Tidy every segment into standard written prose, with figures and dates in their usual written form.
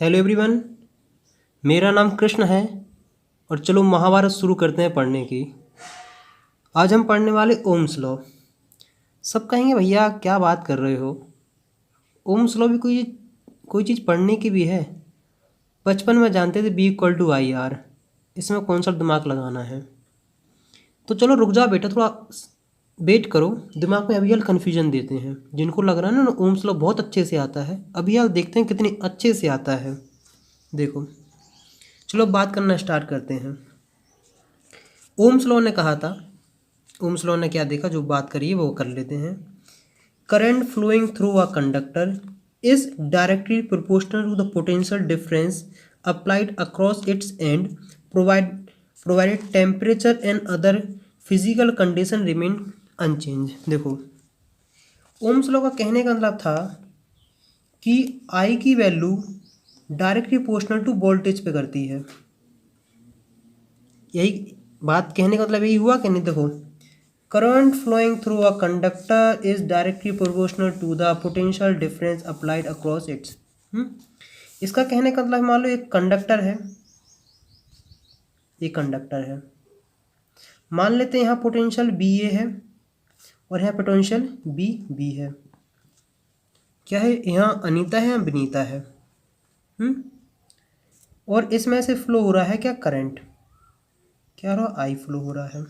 Hello everyone. मेरा नाम कृष्ण है और चलो महाभारत शुरू करते हैं पढ़ने की। आज हम पढ़ने वाले ओम्स लॉ। सब कहेंगे भैया क्या बात कर रहे हो, ओम्स लॉ भी कोई चीज़ पढ़ने की भी है। बचपन में जानते थे B=IR, इसमें कौन सा दिमाग लगाना है। तो चलो रुक जाओ बेटा, थोड़ा वेट करो, दिमाग में अभी हाल कन्फ्यूजन देते हैं। जिनको लग रहा है ना ओम्स लॉ बहुत अच्छे से आता है, अभी हाल देखते हैं कितने अच्छे से आता है। देखो चलो बात करना स्टार्ट करते हैं। ओम्स लॉ ने कहा था, ओम्स लॉ ने क्या देखा, जो बात करी है वो कर लेते हैं। Current flowing through a conductor is directly proportional to the potential difference applied across its end provided temperature and other physical condition remain unchanged. देखो ओम्स लॉ का कहने का मतलब था कि आई की value directly proportional to voltage पे करती है। यही बात कहने का मतलब यही हुआ कि नहीं। देखो current flowing through a conductor is directly proportional to the potential difference applied across its. इसका कहने का मतलब मान लो एक कंडक्टर है, ये कंडक्टर है, मान लेते हैं यहाँ पोटेंशियल BA है और यहाँ पोटेंशियल BB है। क्या है, यहाँ अनीता है या विनीता है। और इसमें से फ्लो हो रहा है क्या, करंट। क्या हो रहा, आई फ्लो हो रहा है।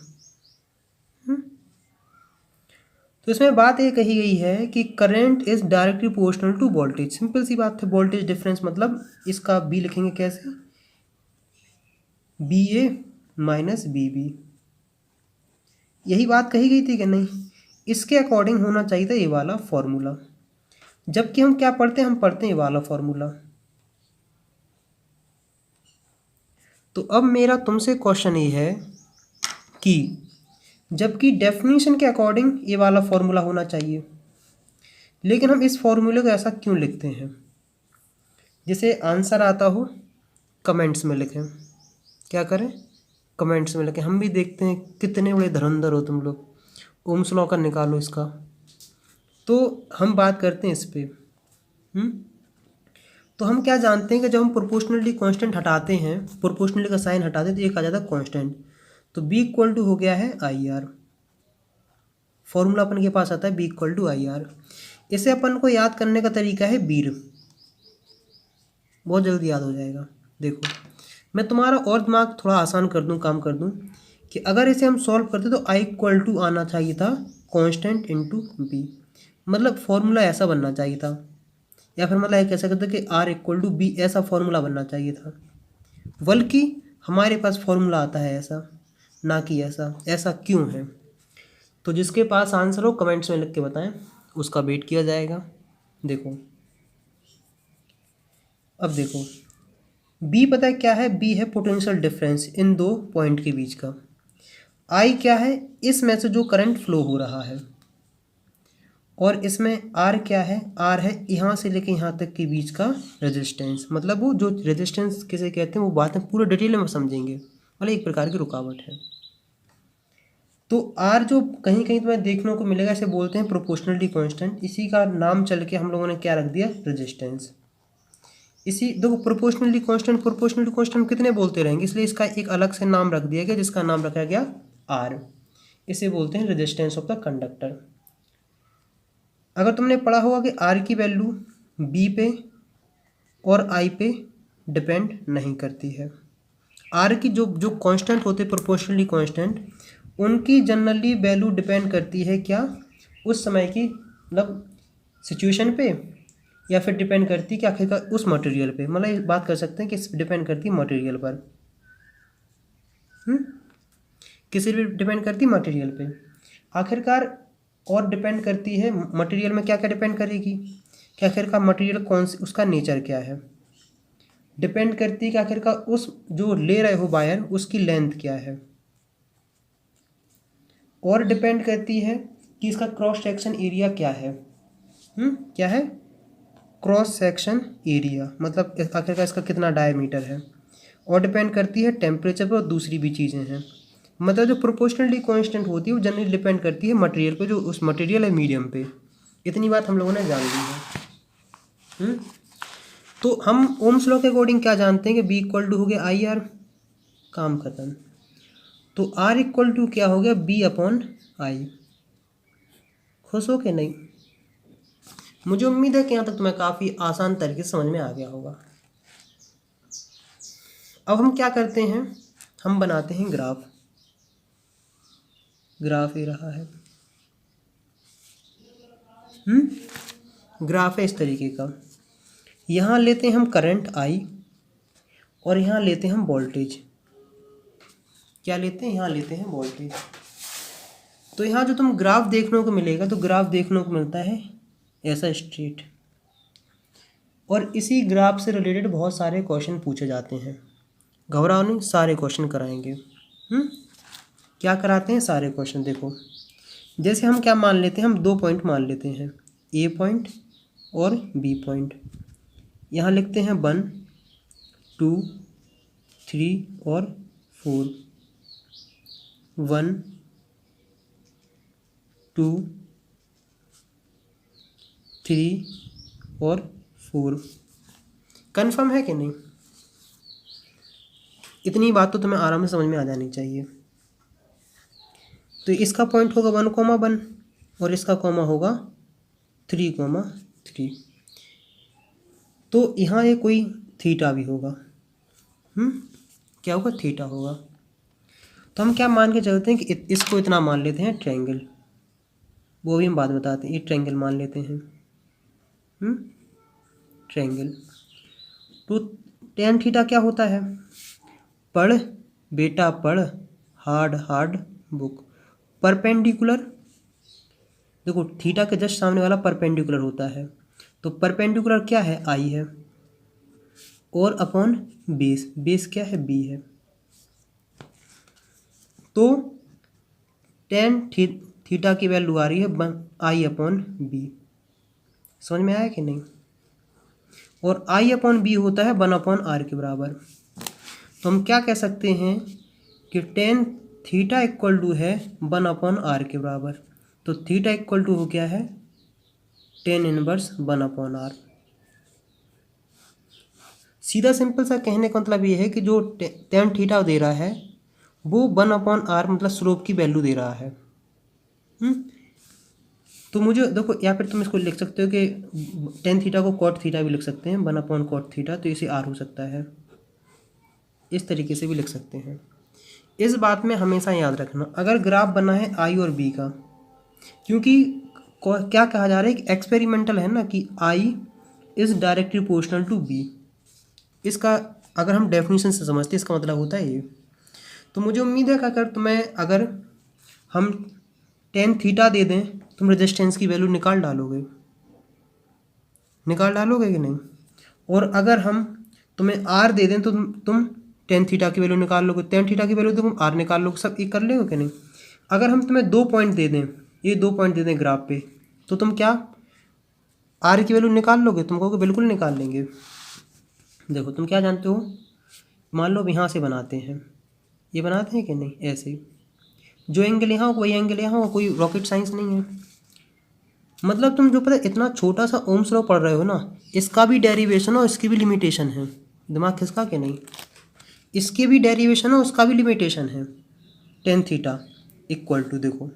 तो इसमें बात ये कही गई है कि current is directly proportional to voltage. Simple सी बात है, वोल्टेज डिफरेंस मतलब इसका B लिखेंगे कैसे, BA माइनस BB। यही बात कही गई थी कि नहीं। इसके अकॉर्डिंग होना चाहिए था ये वाला फॉर्मूला, जबकि हम क्या पढ़ते हैं, हम पढ़ते हैं ये वाला फॉर्मूला। तो अब मेरा तुमसे क्वेश्चन ये है कि जबकि डेफिनेशन के अकॉर्डिंग ये वाला फॉर्मूला होना चाहिए, लेकिन हम इस फॉर्मूले को ऐसा क्यों लिखते हैं। जिसे आंसर आता हो कमेंट्स में लिखें। क्या करें, कमेंट्स में लिखें। हम भी देखते हैं कितने बड़े धुरंधर हो तुम लोग। ओम्स लॉ का निकालो इसका। तो हम बात करते हैं इस पे। तो हम क्या जानते हैं कि जब हम प्रोपोर्शनलिटी कांस्टेंट हटाते हैं, प्रोपोर्शनलिटी का साइन हटाते हैं तो एक आ जाता है कांस्टेंट। तो B= हो गया है IR। फॉर्मूला अपन के पास आता है B=IR। इसे अपन को याद करने का तरीका है बीर, बहुत जल्दी याद हो जाएगा। देखो मैं तुम्हारा और दिमाग थोड़ा आसान कर दूं, काम कर दूं कि अगर इसे हम सॉल्व करते तो I= आना चाहिए था कांस्टेंट इंटू B। मतलब फॉर्मूला ऐसा बनना चाहिए था, या फिर मतलब कह सकते कि R=B, ऐसा फॉर्मूला बनना चाहिए था। बल्कि हमारे पास फॉर्मूला आता है ऐसा, ना कि ऐसा। ऐसा क्यों है, तो जिसके पास आंसर हो कमेंट्स में लिख के बताएं, उसका वेट किया जाएगा। देखो अब देखो B पता है क्या है, B है पोटेंशियल डिफरेंस इन दो पॉइंट के बीच का। I क्या है, इसमें से जो करंट फ्लो हो रहा है। और इसमें R क्या है, R है यहाँ से लेके यहाँ तक के बीच का रेजिस्टेंस। मतलब वो जो रेजिस्टेंस किसे कहते हैं वो बात है पूरे डिटेल में समझेंगे, मतलब एक प्रकार की रुकावट है। तो R जो कहीं कहीं तुम्हें देखने को मिलेगा, इसे बोलते हैं प्रोपोर्शनलिटी कांस्टेंट। इसी का नाम चल के हम लोगों ने क्या रख दिया, रेजिस्टेंस। इसी देखो प्रोपोर्शनलिटी कांस्टेंट हम कितने बोलते रहेंगे, इसलिए इसका एक अलग से नाम रख दिया गया, जिसका नाम रखा गया R। इसे बोलते हैं रेजिस्टेंस ऑफ द कंडक्टर। अगर तुमने पढ़ा होगा कि R की वैल्यू B पे और I पे डिपेंड नहीं करती है। R की जो जो कांस्टेंट होते हैं प्रोपोर्शनली कांस्टेंट, उनकी जनरली वैल्यू डिपेंड करती है क्या, उस समय की मतलब सिचुएशन पे, या फिर डिपेंड करती है कि आखिरकार उस मटेरियल पे। मतलब ये बात कर सकते हैं कि डिपेंड करती है मटेरियल पर। किसी भी डिपेंड करती है मटेरियल पे आखिरकार। और डिपेंड करती है मटेरियल में, क्या क्या डिपेंड करेगी कि आखिरकार मटेरियल कौन सी, उसका नेचर क्या है। डिपेंड करती है कि आखिरकार उस जो ले रहे हो वायर, उसकी लेंथ क्या है। और डिपेंड करती है कि इसका क्रॉस सेक्शन एरिया क्या है। क्या है, क्रॉस सेक्शन एरिया, मतलब आखिरकार इसका कितना डायमीटर है। और डिपेंड करती है टेम्परेचर पर, और दूसरी भी चीज़ें हैं। मतलब जो प्रोपोर्शनलिटी कांस्टेंट होती है वो जनरली डिपेंड करती है मटेरियल पे, जो उस मटेरियल है मीडियम पे। इतनी बात हम लोगों ने जान ली है। तो हम ओम्स लॉ के अकॉर्डिंग क्या जानते हैं कि बी इक्वल टू हो गया आई आर, काम खत्म। तो आर इक्वल टू क्या हो गया, बी अपॉन आई। खुश हो के नहीं? मुझे उम्मीद है कि यहाँ तक तुम्हें काफ़ी आसान तरीके से समझ में आ गया होगा। अब हम क्या करते हैं, हम बनाते हैं ग्राफ। ग्राफ ये रहा है, ग्राफ है इस तरीके का। यहाँ लेते हैं हम करंट आई और यहाँ लेते हैं हम वोल्टेज। क्या लेते हैं, यहाँ लेते हैं वोल्टेज। तो यहाँ जो तुम ग्राफ देखने को मिलेगा, तो ग्राफ देखने को मिलता है ऐसा स्ट्रेट, और इसी ग्राफ से रिलेटेड बहुत सारे क्वेश्चन पूछे जाते हैं। घबराओ नहीं, सारे क्वेश्चन कराएंगे। क्या कराते हैं, सारे क्वेश्चन। देखो जैसे हम क्या मान लेते हैं, हम 2 पॉइंट मान लेते हैं, ए पॉइंट और बी पॉइंट। यहाँ लिखते हैं 1 2 3 और 4। 1 2 3 और 4। कन्फर्म है कि नहीं? इतनी बात तो तुम्हें आराम से समझ में आ जानी चाहिए। तो इसका पॉइंट होगा 1,1 और इसका कॉमा होगा 3,3। तो यहाँ ये कोई थीटा भी होगा। क्या होगा, थीटा होगा। तो हम क्या मान के चलते हैं कि इसको इतना मान लेते हैं ट्रायंगल, वो भी हम बात बताते हैं। ये ट्रायंगल मान लेते हैं, ट्रायंगल। तो tan थीटा क्या होता है, पढ़ बेटा पढ़, हार्ड हार्ड बुक। परपेंडिकुलर, देखो थीटा के जस्ट सामने वाला परपेंडिकुलर होता है, तो परपेंडिकुलर क्या है, आई है, और अपॉन बेस, बेस क्या है, बी है। तो tan थीटा की वैल्यू आ रही है आई अपॉन बी। समझ में आया कि नहीं? और आई अपॉन बी होता है 1 अपॉन आर के बराबर। तो हम क्या कह सकते हैं कि tan थीटा इक्वल टू है 1 अपॉन आर के बराबर। तो थीटा इक्वल टू हो क्या है, tan इनवर्स 1 अपॉन आर। सीधा सिंपल सा कहने का मतलब ये है कि जो tan थीटा दे रहा है वो 1 अपॉन आर मतलब स्लोप की वैल्यू दे रहा है। तो मुझे देखो, या फिर तुम इसको लिख सकते हो कि tan थीटा को cot थीटा भी लिख सकते हैं, 1 अपॉन cot थीटा, तो इसे आर हो सकता है। इस तरीके से भी लिख सकते हैं। इस बात में हमेशा याद रखना, अगर ग्राफ बना है आई और बी का, क्योंकि क्या कहा जा रहा है कि एक्सपेरिमेंटल है ना, कि I is directly proportional to B. इसका अगर हम डेफिनेशन से समझते, इसका मतलब होता है ये। तो मुझे उम्मीद है कि अगर हम tan थीटा दे दें, तुम रेजिस्टेंस की वैल्यू निकाल डालोगे कि नहीं? और अगर हम तुम्हें आर दे दें तो तुम tan थीटा की वैल्यू निकाल लोगे, tan थीटा की वैल्यू तुम आर निकाल लोगे, सब एक कर लेगे कि नहीं? अगर हम तुम्हें 2 पॉइंट दे दें, ये 2 पॉइंट दे दें ग्राफ पे, तो तुम क्या आर की वैल्यू निकाल लोगे? तुम कहोगे बिल्कुल निकाल लेंगे। देखो तुम क्या जानते हो, मान लो अब यहाँ से बनाते हैं, ये बनाते हैं कि नहीं, ऐसे जो एंगल यहाँ हो वही एंगल यहाँ हो, कोई रॉकेट साइंस नहीं है। मतलब तुम जो पता इतना छोटा सा ओम्स लॉ पढ़ रहे हो ना, इसका भी डेरिवेशन और इसकी भी लिमिटेशन है। दिमाग खिसका के नहीं, इसके भी डेरिवेशन है, उसका भी लिमिटेशन है। tan थीटा इक्वल टू, देखो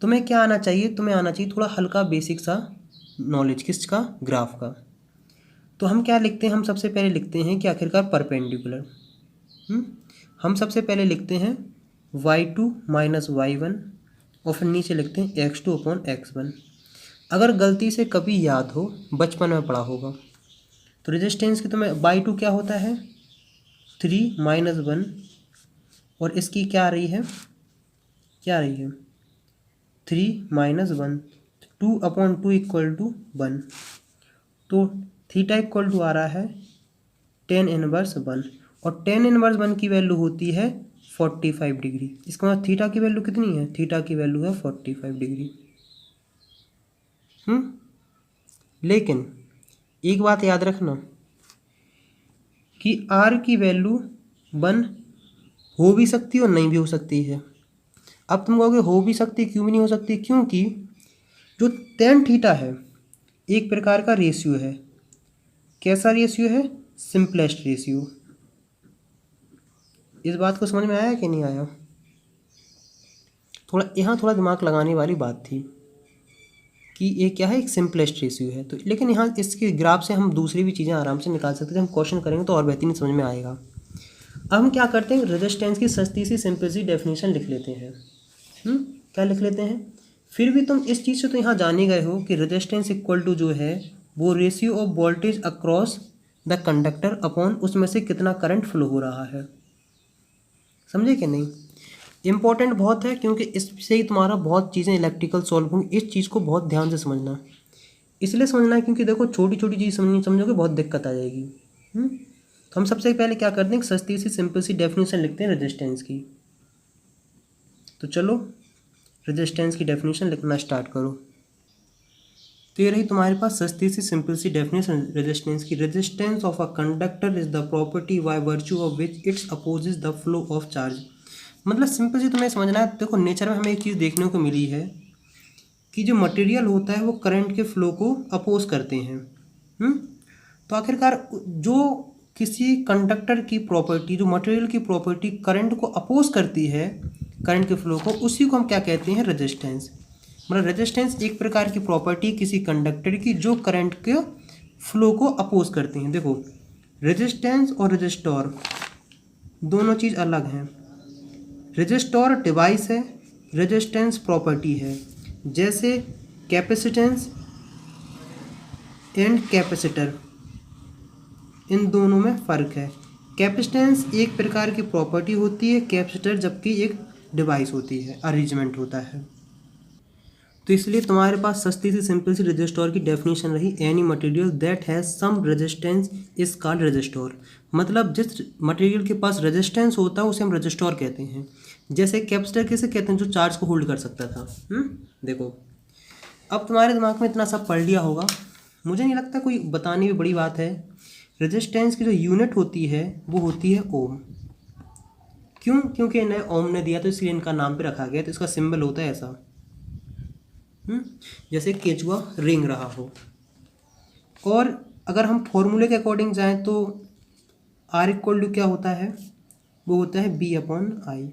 तुम्हें क्या आना चाहिए, तुम्हें आना चाहिए थोड़ा हल्का बेसिक सा नॉलेज, किसका, ग्राफ का। तो हम क्या लिखते हैं, हम सबसे पहले लिखते हैं कि आखिरकार परपेंडिकुलर। हम सबसे पहले लिखते हैं y2 माइनस y1 और फिर नीचे लिखते हैं x2 अपॉन x1। अगर गलती से कभी याद हो, बचपन में पढ़ा होगा, तो रेजिस्टेंस की तुम्हें y2 क्या होता है, 3 माइनस 1, और इसकी क्या आ रही है, 3 माइनस 1, 2 अपॉन 2 इक्वल टू 1। तो थीटा इक्वल टू आ रहा है tan इनवर्स 1, और tan इनवर्स 1 की वैल्यू होती है 45 डिग्री। इसका मतलब थीटा की वैल्यू कितनी है, थीटा की वैल्यू है 45 डिग्री। लेकिन एक बात याद रखना कि आर की वैल्यू 1 हो भी सकती है और नहीं भी हो सकती है। अब तुम कहोगे हो भी सकती, क्यों भी नहीं हो सकती? क्योंकि जो tan थीटा है एक प्रकार का रेशियो है, कैसा रेशियो है? Simplest ratio. इस बात को समझ में आया कि नहीं आया? थोड़ा दिमाग लगाने वाली बात थी कि ये क्या है, एक सिंपलेस्ट रेशियो है। तो लेकिन यहाँ इसके ग्राफ से हम दूसरी भी चीज़ें आराम से निकाल सकते हैं। हम क्वेश्चन करेंगे तो और बेहतरीन समझ में आएगा। अब हम क्या करते हैं, रेजिस्टेंस की सस्ती सी सिंपल सी डेफिनेशन लिख लेते हैं। क्या लिख लेते हैं? फिर भी तुम इस चीज़ से तो यहाँ जाने गए हो कि रेजिस्टेंस इक्वल टू जो है वो ratio of voltage across the conductor upon उसमें से कितना करंट फ्लो हो रहा है। समझे कि नहीं? इम्पोर्टेंट बहुत है, क्योंकि इससे ही तुम्हारा बहुत चीज़ें इलेक्ट्रिकल सॉल्व होंगी। इस चीज़ को बहुत ध्यान से समझना, इसलिए समझना है क्योंकि देखो छोटी छोटी चीज़ समझोगे बहुत दिक्कत आ जाएगी। तो हम सबसे पहले क्या करते हैं, सस्ती सी सिंपल सी डेफिनेशन लिखते हैं रेजिस्टेंस की। तो चलो रेजिस्टेंस की डेफिनेशन लिखना स्टार्ट करो। तो ये रही तुम्हारे पास सस्ती सी सिंपल सी डेफिनेशन रेजिस्टेंस की। Resistance of a conductor is the property by virtue of which it's opposes the flow of charge. मतलब सिंपल सी तुम्हें समझना है। देखो नेचर में हमें एक चीज़ देखने को मिली है कि जो मटेरियल होता है वो करंट के फ्लो को अपोज करते हैं। तो आखिरकार जो किसी कंडक्टर की प्रॉपर्टी, जो मटेरियल की प्रॉपर्टी करंट को अपोज करती है, करंट के फ्लो को, उसी को हम क्या कहते हैं, रेजिस्टेंस। मतलब रेजिस्टेंस एक प्रकार की प्रॉपर्टी किसी कंडक्टर की जो करंट के फ्लो को अपोज करते हैं। देखो रेजिस्टेंस और रेजिस्टर दोनों चीज़ अलग हैं। रेजिस्टर डिवाइस है, रेजिस्टेंस प्रॉपर्टी है। जैसे कैपेसिटेंस एंड कैपेसिटर, इन दोनों में फ़र्क है। कैपेसिटेंस एक प्रकार की प्रॉपर्टी होती है, कैपेसिटर जबकि एक डिवाइस होती है, अरेंजमेंट होता है। तो इसलिए तुम्हारे पास सस्ती सी सिंपल सी रेजिस्टर की डेफिनेशन रही, any material that has some resistance is called resistor. मतलब जिस मटेरियल के पास रेजिस्टेंस होता है उसे हम रेजिस्टर कहते हैं। जैसे कैपेसिटर किसे कहते हैं, जो चार्ज को होल्ड कर सकता था। देखो अब तुम्हारे दिमाग में इतना सब पढ़ लिया होगा, मुझे नहीं लगता कोई बताने की बड़ी बात है। रेजिस्टेंस की जो यूनिट होती है वो होती है ओम। क्यों? क्योंकि इन्हें ओम ने दिया तो इसलिए इनका नाम पे रखा गया। तो इसका सिंबल होता है ऐसा, जैसे केचुआ रिंग रहा हो। और अगर हम फॉर्मूले के अकॉर्डिंग जाएं तो आर इक्वल टू क्या होता है, वो होता है बी अपॉन आई।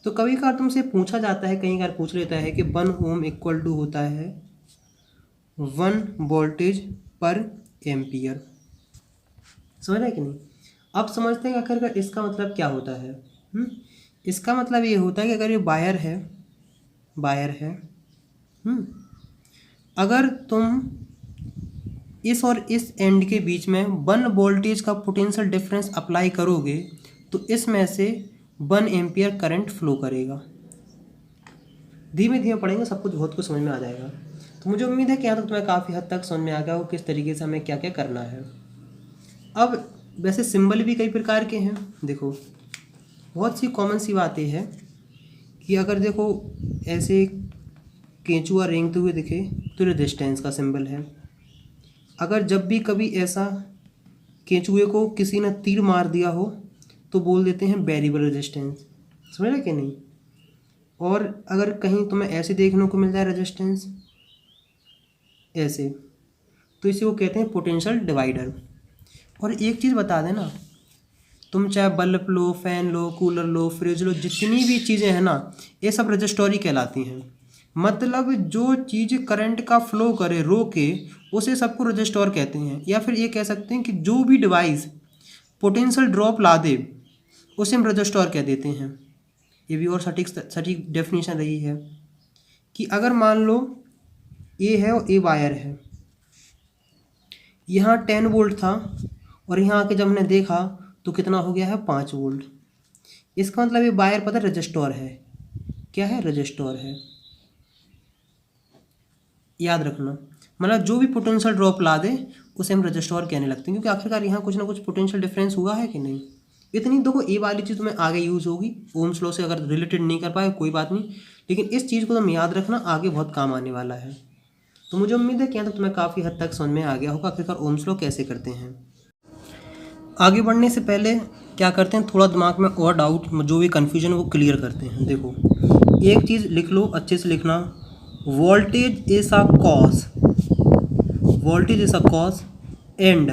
तो कभी कभार तुमसे पूछा जाता है, कई बार पूछ लेता है कि 1 ओम इक्वल टू होता है 1 वोल्टेज पर एम्पियर। समझ रहे कि नहीं? अब समझते हैं आखिरकार इसका मतलब क्या होता है। इसका मतलब ये होता है कि अगर ये वायर है, अगर तुम इस और इस एंड के बीच में 1 वोल्टेज का पोटेंशियल डिफरेंस अप्लाई करोगे तो इसमें से 1 एम्पियर करंट फ्लो करेगा। धीमे धीमे पढ़ेंगे, सब कुछ बहुत कुछ समझ में आ जाएगा। तो मुझे उम्मीद है कि यहाँ तक तुम्हें काफ़ी हद तक समझ में आ गया हो किस तरीके से हमें क्या क्या करना है। अब वैसे सिंबल भी कई प्रकार के हैं। देखो बहुत सी कॉमन सी बातें हैं कि अगर देखो ऐसे केंचुआ रेंगते हुए दिखे तो रेजिस्टेंस का सिंबल है। अगर जब भी कभी ऐसा केंचुए को किसी ने तीर मार दिया हो तो बोल देते हैं वेरिएबल रेजिस्टेंस। समझ रहे कि नहीं? और अगर कहीं तुम्हें ऐसे देखने को मिल जाए रेजिस्टेंस ऐसे, तो इसे वो कहते हैं पोटेंशियल डिवाइडर। और एक चीज़ बता देना, तुम चाहे बल्ब लो, फैन लो, कूलर लो, फ्रिज लो, जितनी भी चीज़ें हैं ना, ये सब रेजिस्टर ही कहलाती हैं। मतलब जो चीज़ करंट का फ्लो करे, रोके, उसे सबको रेजिस्टर कहते हैं। या फिर ये कह सकते हैं कि जो भी डिवाइस पोटेंशियल ड्रॉप ला दे उसे हम रेजिस्टर कह देते हैं। ये भी और सटीक डेफिनेशन रही है कि अगर मान लो ए है और ए वायर है, यहाँ 10 वोल्ट था और यहाँ आके जब हमने देखा तो कितना हो गया है, 5 वोल्ट। इसका मतलब ये वायर पता रेजिस्टर है। क्या है? रेजिस्टर है। याद रखना, मतलब जो भी पोटेंशियल ड्रॉप ला दे उसे हम रेजिस्टर कहने लगते हैं, क्योंकि आखिरकार यहाँ कुछ ना कुछ पोटेंशियल डिफरेंस हुआ है कि नहीं। इतनी देखो ये वाली चीज़ तुम्हें आगे यूज़ होगी, ओम्स लॉ से अगर रिलेटेड नहीं कर पाए कोई बात नहीं, लेकिन इस चीज़ को तुम याद रखना, आगे बहुत काम आने वाला है। तो मुझे उम्मीद है कि यहाँ तक तुम्हें काफ़ी हद तक समझ में आ गया होगा आखिरकार ओम्स लॉ कैसे करते हैं। आगे बढ़ने से पहले क्या करते हैं, थोड़ा दिमाग में और डाउट, जो भी कन्फ्यूजन है वो क्लियर करते हैं। देखो एक चीज़ लिख लो, अच्छे से लिखना, voltage is a cause, voltage is a cause and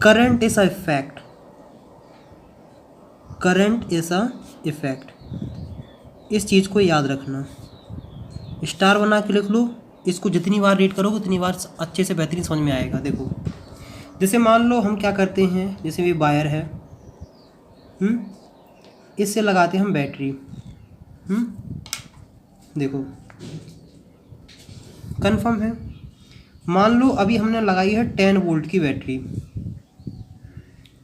current is a effect, current is a effect. इस चीज़ को याद रखना, स्टार बना के लिख लो। इसको जितनी बार रीड करोगे उतनी बार अच्छे से बेहतरीन समझ में आएगा। देखो जैसे मान लो हम क्या करते हैं, जैसे ये वायर है, इससे लगाते हैं हम बैटरी। देखो कंफर्म है। मान लो अभी हमने लगाई है 10 वोल्ट की बैटरी।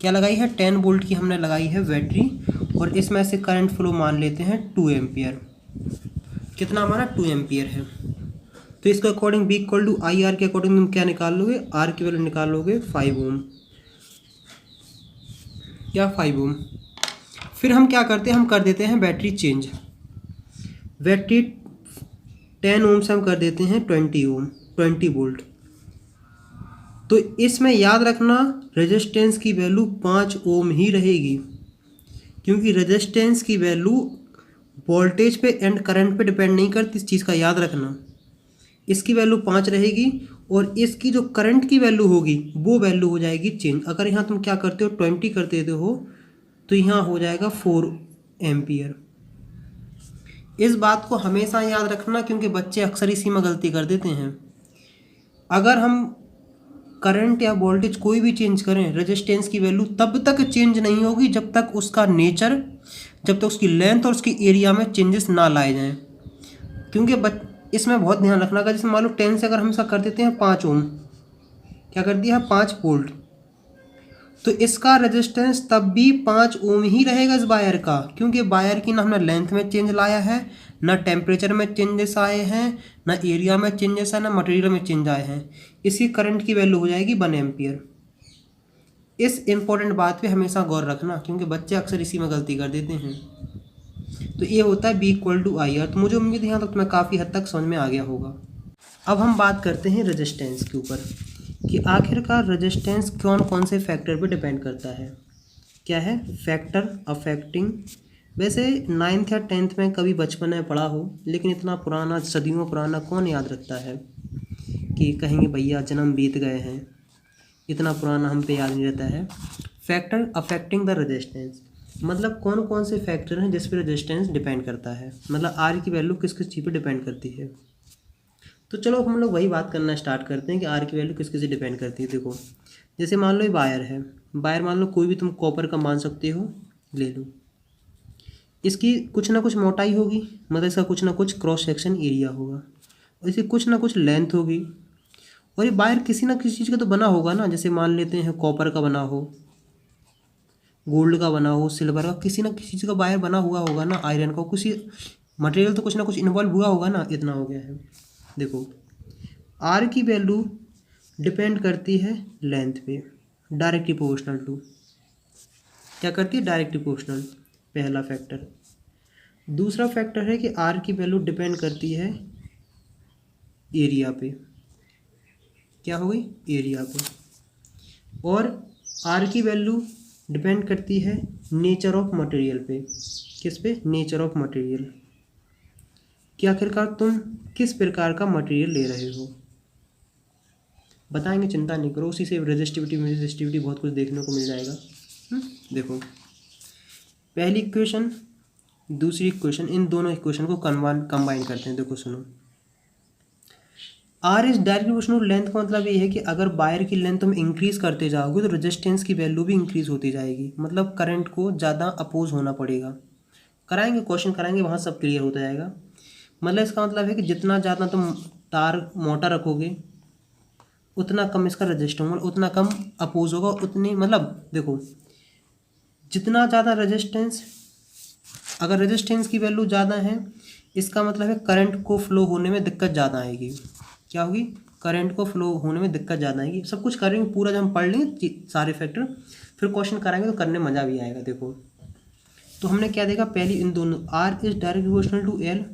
क्या लगाई है? 10 वोल्ट की हमने लगाई है बैटरी, और इसमें से करंट फ्लो मान लेते हैं 2 एम्पियर। कितना हमारा? 2 एम्पियर है। तो इसके according V equal to I R के अकॉर्डिंग तुम क्या निकाल लोगे? आर की वैल्यू निकालोगे 5 ओम। क्या? 5 ओम। फिर हम क्या करते हैं, हम कर देते हैं बैटरी चेंज। बैटरी 10 ओम से हम कर देते हैं 20 ओम, 20 वोल्ट। तो इसमें याद रखना रेजिस्टेंस की वैल्यू 5 ओम ही रहेगी, क्योंकि रेजिस्टेंस की वैल्यू वोल्टेज पे एंड करंट पे डिपेंड नहीं करती। इस चीज़ का याद रखना। इसकी वैल्यू 5 रहेगी और इसकी जो करंट की वैल्यू होगी वो वैल्यू हो जाएगी चेंज। अगर यहाँ तुम क्या करते हो 20 कर देते हो तो यहाँ हो जाएगा 4 एम्पियर। इस बात को हमेशा याद रखना, क्योंकि बच्चे अक्सर इसी में गलती कर देते हैं। अगर हम करंट या वोल्टेज कोई भी चेंज करें, रेजिस्टेंस की वैल्यू तब तक चेंज नहीं होगी जब तक उसका नेचर, जब तक उसकी लेंथ और उसकी एरिया में चेंजेस ना लाए जाएं। क्योंकि इसमें बहुत ध्यान रखना का, जैसे मान लो 10 से अगर हम इसका कर देते हैं 5 ओम, क्या कर दिया है? 5 वोल्ट, तो इसका रेजिस्टेंस तब भी 5 ओम ही रहेगा इस वायर का, क्योंकि वायर की ना हमने लेंथ में चेंज लाया है, ना टेम्परेचर में चेंजेस आए हैं, ना एरिया में चेंजेस आए, ना मटेरियल में चेंज आए हैं। इसकी करंट की वैल्यू हो जाएगी 1 एम्पियर। इस इंपॉर्टेंट बात पे हमेशा गौर रखना, क्योंकि बच्चे अक्सर इसी में गलती कर देते हैं। तो ये होता है V equal to I R. तो मुझे उम्मीद है यहाँ तक तुम्हें काफ़ी हद तक समझ में आ गया होगा। अब हम बात करते हैं रेजिस्टेंस के ऊपर, कि आखिरकार रेजिस्टेंस कौन कौन से फैक्टर पे डिपेंड करता है। क्या है? Factor affecting. वैसे 9th या 10th में कभी बचपन में पढ़ा हो, लेकिन इतना पुराना, सदियों पुराना कौन याद रखता है, कि कहेंगे भैया जन्म बीत गए हैं, इतना पुराना हम पे याद नहीं रहता है। फैक्टर अफेक्टिंग द रेजिस्टेंस, मतलब कौन कौन से फैक्टर हैं जिस पे रेजिस्टेंस डिपेंड करता है, मतलब आर की वैल्यू किस किस चीज़ पे डिपेंड करती है। तो चलो हम लोग वही बात करना स्टार्ट करते हैं कि आर की वैल्यू किस किस से डिपेंड करती है। देखो जैसे मान लो ये वायर है, वायर मान लो कोई भी तुम कॉपर का मान सकते हो, ले लो। इसकी कुछ ना कुछ मोटाई होगी, मतलब इसका कुछ ना कुछ क्रॉस सेक्शन एरिया होगा, और इसकी कुछ ना कुछ लेंथ होगी, और ये वायर किसी ना किसी चीज़ का तो बना होगा ना। जैसे मान लेते हैं कॉपर का बना हो, गोल्ड का बना हो, सिल्वर का, किसी ना किसी चीज़ का वायर बना हुआ होगा ना, आयरन का, किसी मटेरियल तो कुछ ना कुछ इन्वॉल्व हुआ होगा ना। इतना हो गया है। देखो आर की वैल्यू डिपेंड करती है लेंथ पे, डायरेक्टली प्रोपोर्शनल टू। क्या करती है? डायरेक्टली प्रोपोर्शनल, पहला फैक्टर। दूसरा फैक्टर है कि आर की वैल्यू डिपेंड करती है एरिया पे। क्या हो गई? एरिया पे। और आर की वैल्यू डिपेंड करती है नेचर ऑफ मटेरियल पे। किस पे? नेचर ऑफ मटेरियल, कि आखिरकार तुम किस प्रकार का मटेरियल ले रहे हो। बताएंगे, चिंता नहीं करो, उसी से रेजिस्टिविटी बहुत कुछ देखने को मिल जाएगा। देखो पहली इक्वेशन, दूसरी इक्वेशन, इन दोनों इक्वेशन को कंबाइन करते हैं। देखो सुनो, R is directly proportional length का मतलब ये है कि अगर वायर की लेंथ तुम इंक्रीज करते जाओगे तो रेजिस्टेंस की वैल्यू भी इंक्रीज होती जाएगी, मतलब करंट को ज़्यादा अपोज होना पड़ेगा। कराएंगे, क्वेश्चन कराएंगे, वहाँ सब क्लियर होता जाएगा। मतलब इसका मतलब है कि जितना ज़्यादा तुम तार मोटा रखोगे उतना कम इसका रेजिस्टेंस होगा, उतना कम अपोज होगा, उतनी, मतलब देखो जितना ज़्यादा रेजिस्टेंस, अगर रेजिस्टेंस की वैल्यू ज़्यादा है इसका मतलब है करंट को फ्लो होने में दिक्कत ज़्यादा आएगी। क्या होगी? करंट को फ्लो होने में दिक्कत ज़्यादा आएगी। सब कुछ करेंगे पूरा, जब हम पढ़ लेंगे सारे फैक्टर, फिर क्वेश्चन कराएंगे तो करने मज़ा भी आएगा। देखो तो हमने क्या देखा, पहली इन दोनों, R is direct proportional to L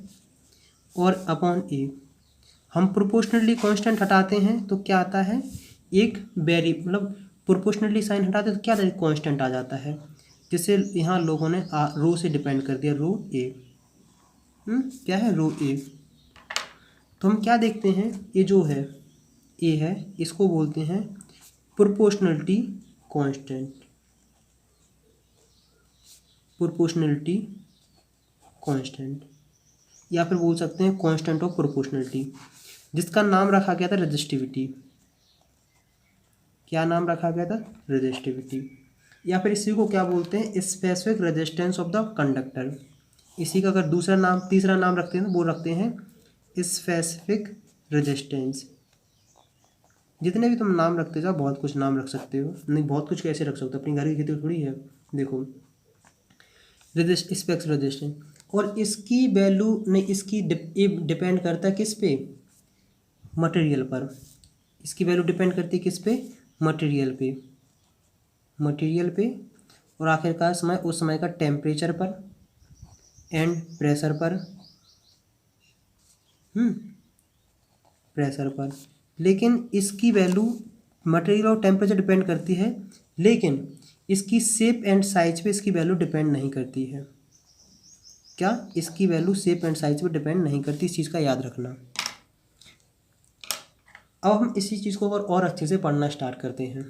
और अपॉन ए। हम प्रोपोर्शनली कांस्टेंट हटाते हैं तो क्या आता है? एक वेरी, मतलब प्रोपोर्शनली साइन हटाते हैं तो क्या कांस्टेंट आ जाता है, जिससे यहाँ लोगों ने रो से डिपेंड कर दिया, रो ए। क्या है? रो ए। तो हम क्या देखते हैं, ये जो है ए है, इसको बोलते हैं प्रोपोर्शनलिटी कांस्टेंट, प्रोपोर्शनलिटी कांस्टेंट, या फिर बोल सकते हैं कांस्टेंट ऑफ प्रोपोर्शनलिटी, जिसका नाम रखा गया था रेजिस्टिविटी। क्या नाम रखा गया था? रेजिस्टिविटी। या फिर इसी को क्या बोलते हैं? Specific resistance of the conductor. इसी का अगर दूसरा नाम, तीसरा नाम रखते हैं तो वो रखते हैं स्पेसिफिक रेजिस्टेंस। जितने भी तुम नाम रखते जाओ, बहुत कुछ नाम रख सकते हो, नहीं बहुत कुछ कैसे रख सकते हो, अपनी घर की खेती थोड़ी है। देखो स्पेक्स रेजिस्टेंस, और इसकी वैल्यू नहीं, इसकी डिपेंड करता है किस पे? मटेरियल पर। इसकी वैल्यू डिपेंड करती है किस पे? मटेरियल पे, मटेरियल पे, और आखिरकार समय उस समय का टेम्परेचर पर एंड प्रेशर पर, प्रेशर पर। लेकिन इसकी वैल्यू मटेरियल और टेम्परेचर डिपेंड करती है, लेकिन इसकी शेप एंड साइज पे इसकी वैल्यू डिपेंड नहीं करती है। क्या? इसकी वैल्यू शेप एंड साइज पे डिपेंड नहीं करती, इस चीज़ का याद रखना। अब हम इसी चीज़ को और अच्छे से पढ़ना स्टार्ट करते हैं।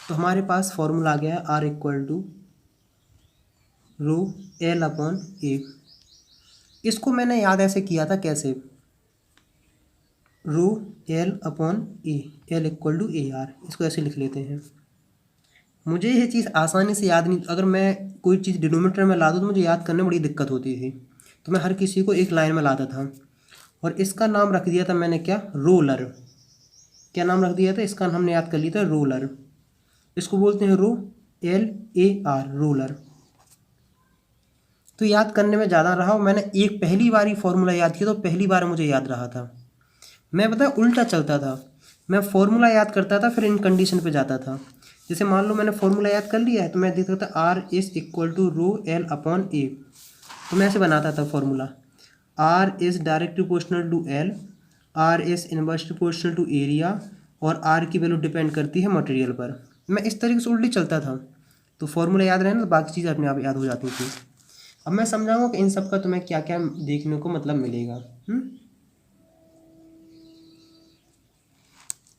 तो हमारे पास फॉर्मूला आ गया है R equal to rho L upon A. इसको मैंने याद ऐसे किया था, कैसे? Rho L upon A, L equal to AR, इसको ऐसे लिख लेते हैं। मुझे ये चीज़ आसानी से याद नहीं, अगर मैं कोई चीज़ डिनोमिनेटर में ला दूँ तो मुझे याद करने में बड़ी दिक्कत होती थी, तो मैं हर किसी को एक लाइन में लाता था। और इसका नाम रख दिया था मैंने, क्या? रोलर। क्या नाम रख दिया था इसका? हमने याद कर लिया था रोलर। इसको बोलते हैं रो LAR, रोलर। तो याद करने में ज़्यादा रहा, और मैंने एक पहली बार ही फॉर्मूला याद किया तो पहली बार मुझे याद रहा था। मैं पता उल्टा चलता था, मैं फॉर्मूला याद करता था फिर इन कंडीशन पे जाता था। जैसे मान लो मैंने फॉर्मूला याद कर लिया है तो मैं देखता था R is equal to rho L upon A, तो मैं ऐसे बनाता था formula, R is direct proportional to L, R is inverse proportional to area, और R की वैल्यू डिपेंड करती है मटेरियल पर। मैं इस तरीके से उल्टी चलता था, तो फॉर्मूला याद रहे ना तो बाकी चीज़ें अपने आप याद हो जाती थी। अब मैं समझाऊंगा कि इन सब का तुम्हें क्या क्या देखने को मतलब मिलेगा।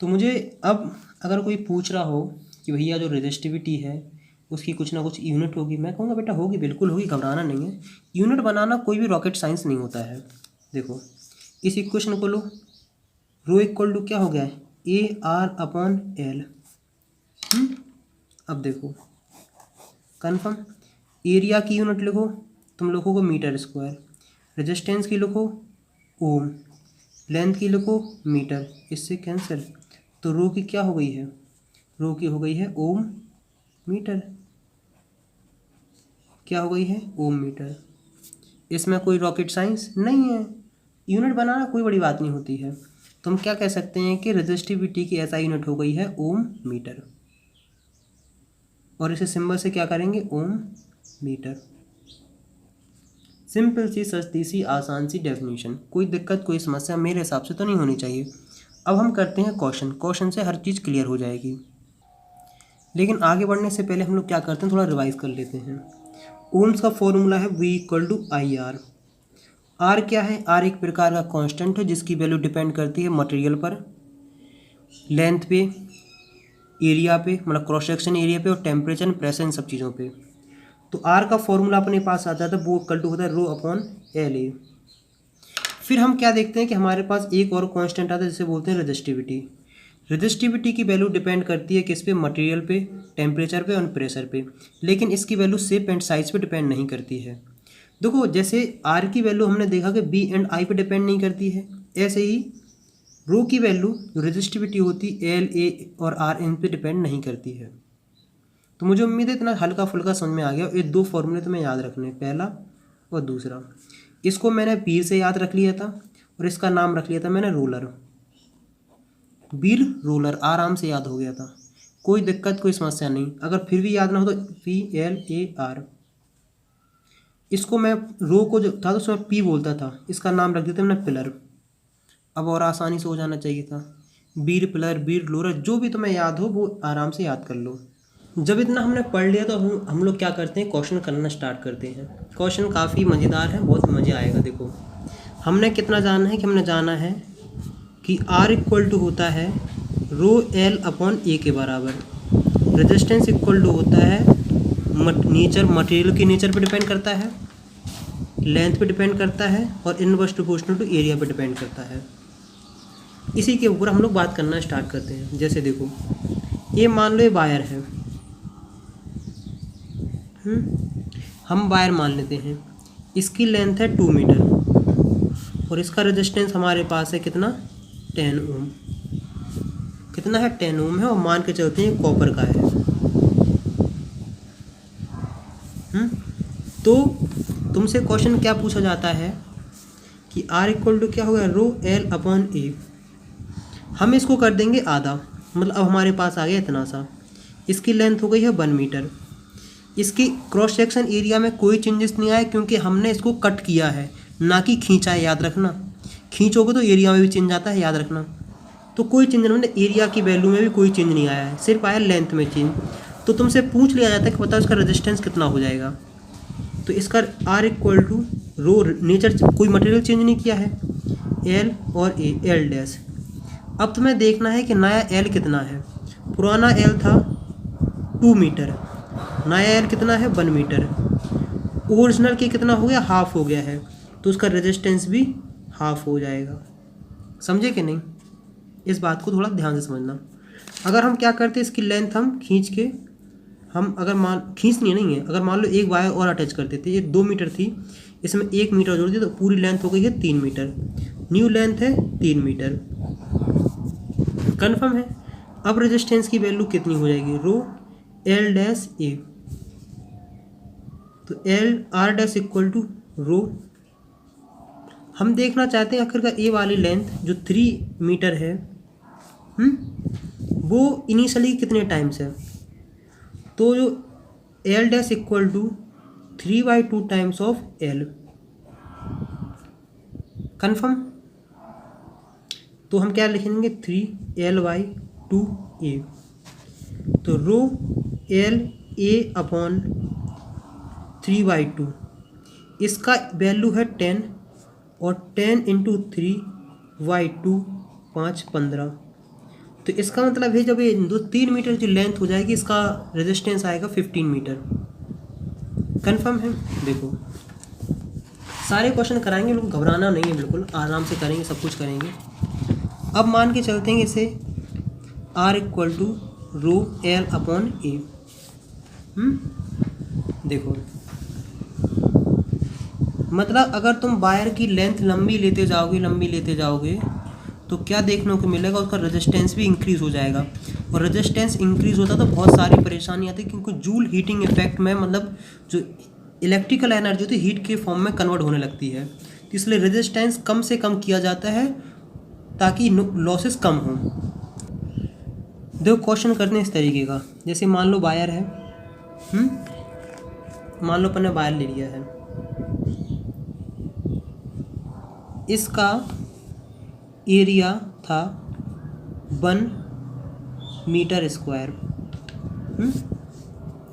तो मुझे अब अगर कोई पूछ रहा हो कि भैया जो रेजिस्टिविटी है उसकी कुछ ना कुछ यूनिट होगी, मैं कहूँगा बेटा होगी, बिल्कुल होगी, घबराना नहीं है। यूनिट बनाना कोई भी रॉकेट साइंस नहीं होता है। देखो इस इक्वेशन को लो, रो इक्वल टू क्या हो गया है? AR upon L। अब देखो कन्फर्म, एरिया की यूनिट लिखो तुम लोगों को मीटर स्क्वायर, रेजिस्टेंस की लिखो ओम, लेंथ की लिखो मीटर, इससे कैंसिल, तो रो की क्या हो गई है? रो की हो गई है ओम मीटर। क्या हो गई है? ओम मीटर। इसमें कोई रॉकेट साइंस नहीं है, यूनिट बनाना कोई बड़ी बात नहीं होती है। तो हम क्या कह सकते हैं कि रेजिस्टिविटी की ऐसा यूनिट हो गई है ओम मीटर, और इसे सिंबल से क्या करेंगे? ओम मीटर। सिंपल सी, सस्ती सी, आसान सी डेफिनेशन, कोई दिक्कत कोई समस्या मेरे हिसाब से तो नहीं होनी चाहिए। अब हम करते हैं क्वेश्चन, क्वेश्चन से हर चीज़ क्लियर हो जाएगी। लेकिन आगे बढ़ने से पहले हम लोग क्या करते हैं, थोड़ा रिवाइज कर लेते हैं। ओम्स का फॉर्मूला है V equal to IR। R क्या है? R एक प्रकार का कांस्टेंट है जिसकी वैल्यू डिपेंड करती है मटेरियल पर, लेंथ पे, एरिया पे, मतलब क्रॉस सेक्शन एरिया पे, और टेम्परेचर, प्रेशर, इन सब चीज़ों पे। तो R का फॉर्मूला अपने पास आता है, तो वो इक्वल टू होता है रो अपॉन LA। फिर हम क्या देखते हैं कि हमारे पास एक और कांस्टेंट आता है जिसे बोलते हैं रेजिस्टिविटी। रेजिस्टिविटी की वैल्यू डिपेंड करती है किस पे? मटेरियल पे, टेम्परेचर पे और प्रेशर पे, लेकिन इसकी वैल्यू शेप एंड साइज पे डिपेंड नहीं करती है। देखो जैसे R की वैल्यू हमने देखा कि B एंड I पे डिपेंड नहीं करती है, ऐसे ही रो की वैल्यू जो रेजिस्टिविटी होती है LA और R इन पे डिपेंड नहीं करती है। तो मुझे उम्मीद है इतना हल्का फुल्का समझ में आ गया। ये दो फॉर्मूले तुम्हें याद रखने, पहला और दूसरा। इसको मैंने पीर से याद रख लिया था और इसका नाम रख लिया था मैंने रोलर, बीर रोलर, आराम से याद हो गया था, कोई दिक्कत कोई समस्या नहीं। अगर फिर भी याद ना हो तो PLAR। इसको मैं रो को जो था तो उसमें P बोलता था, इसका नाम रख देते मैंने पिलर। अब और आसानी से हो जाना चाहिए था, बीर पिलर, बीर लोलर, जो भी तुम्हें याद हो वो आराम से याद कर लो। जब इतना हमने पढ़ लिया तो हम लोग क्या करते हैं, क्वेश्चन करना स्टार्ट करते हैं। क्वेश्चन काफ़ी मज़ेदार है, बहुत मज़े आएगा। देखो हमने कितना जाना है कि हमने जाना है कि R इक्वल टू होता है रो एल अपॉन ए के बराबर। रेजिस्टेंस इक्वल टू होता है मटेरियल के नेचर पे डिपेंड करता है, लेंथ पे डिपेंड करता है और इनवर्स प्रोपोर्शनल टू एरिया पे डिपेंड करता है। इसी के ऊपर हम लोग बात करना स्टार्ट करते हैं। जैसे देखो, ये मान लो ये वायर है, हम वायर मान लेते हैं, इसकी लेंथ है 2 मीटर और इसका रेजिस्टेंस हमारे पास है कितना, 10 ओम। कितना है, 10 ओम है और मान के चलते हैं कॉपर का है। तो तुमसे क्वेश्चन क्या पूछा जाता है कि आर इक्वल टू क्या होगा, रो एल अपॉन ए। हम इसको कर देंगे आधा, मतलब अब हमारे पास आ गया इतना सा। इसकी लेंथ हो गई है 1 मीटर। इसकी क्रॉस सेक्शन एरिया में कोई चेंजेस नहीं आया क्योंकि हमने इसको कट किया है, ना कि खींचा है। याद रखना, खींचोगे तो एरिया में भी चेंज आता है, याद रखना। तो कोई चेंज नहीं, मतलब एरिया की वैल्यू में भी कोई चेंज नहीं आया है, सिर्फ आया लेंथ में चेंज। तो तुमसे पूछ लिया जाता है कि बताओ इसका रेजिस्टेंस कितना हो जाएगा। तो इसका R equal to rho, nature कोई मटेरियल चेंज नहीं किया है, एल और ए, एल डैश। अब तुम्हें देखना है कि नया एल कितना है। पुराना एल था 2 मीटर, नया एल कितना है 1 मीटर। ओरिजिनल के कितना हो गया, हाफ हो गया है, तो उसका रेजिस्टेंस भी हाफ हो जाएगा। समझे कि नहीं, इस बात को थोड़ा ध्यान से समझना। अगर हम क्या करते, इसकी लेंथ हम खींच के, हम अगर खींचनी नहीं है, अगर मान लो एक वायर और अटैच कर देते, ये 2 मीटर थी, इसमें 1 मीटर जोड़ दिया तो पूरी लेंथ हो गई है 3 मीटर। न्यू लेंथ है 3 मीटर। कन्फर्म है। अब रेजिस्टेंस की वैल्यू कितनी हो जाएगी, रो एल डैश ए। तो L R dash equal to rho, हम देखना चाहते हैं आखिर का ए वाली लेंथ जो 3 मीटर है, वो इनिशियली कितने टाइम्स है। तो जो L dash equal to 3/2 times of L. Confirm. तो हम क्या लिखेंगे, 3L/2 ए। तो रो एल ए अपॉन 3/2, इसका वैल्यू है 10 और 10 इंटू 3/2 5 15। तो इसका मतलब है जब ये 3 मीटर की लेंथ हो जाएगी, इसका रेजिस्टेंस आएगा 15 मीटर। कन्फर्म है। देखो सारे क्वेश्चन कराएंगे, लोग घबराना नहीं है, बिल्कुल आराम से करेंगे, सब कुछ करेंगे। अब मान के चलते हैं इसे R equal to rho L upon A. देखो मतलब अगर तुम वायर की लेंथ लंबी लेते जाओगे तो क्या देखने को मिलेगा, उसका रेजिस्टेंस भी इंक्रीज़ हो जाएगा। और रेजिस्टेंस इंक्रीज़ होता तो बहुत सारी परेशानी आती, क्योंकि जूल हीटिंग इफेक्ट में मतलब जो इलेक्ट्रिकल एनर्जी होती है हीट के फॉर्म में कन्वर्ट होने लगती है। तो इसलिए रेजिस्टेंस कम से कम किया जाता है ताकि लॉसेस कम हो। देखो क्वेश्चन करते हैं इस तरीके का, जैसे मान लो वायर है, मान लो अपन ने वायर ले लिया है, इसका एरिया था 1 मीटर स्क्वायर।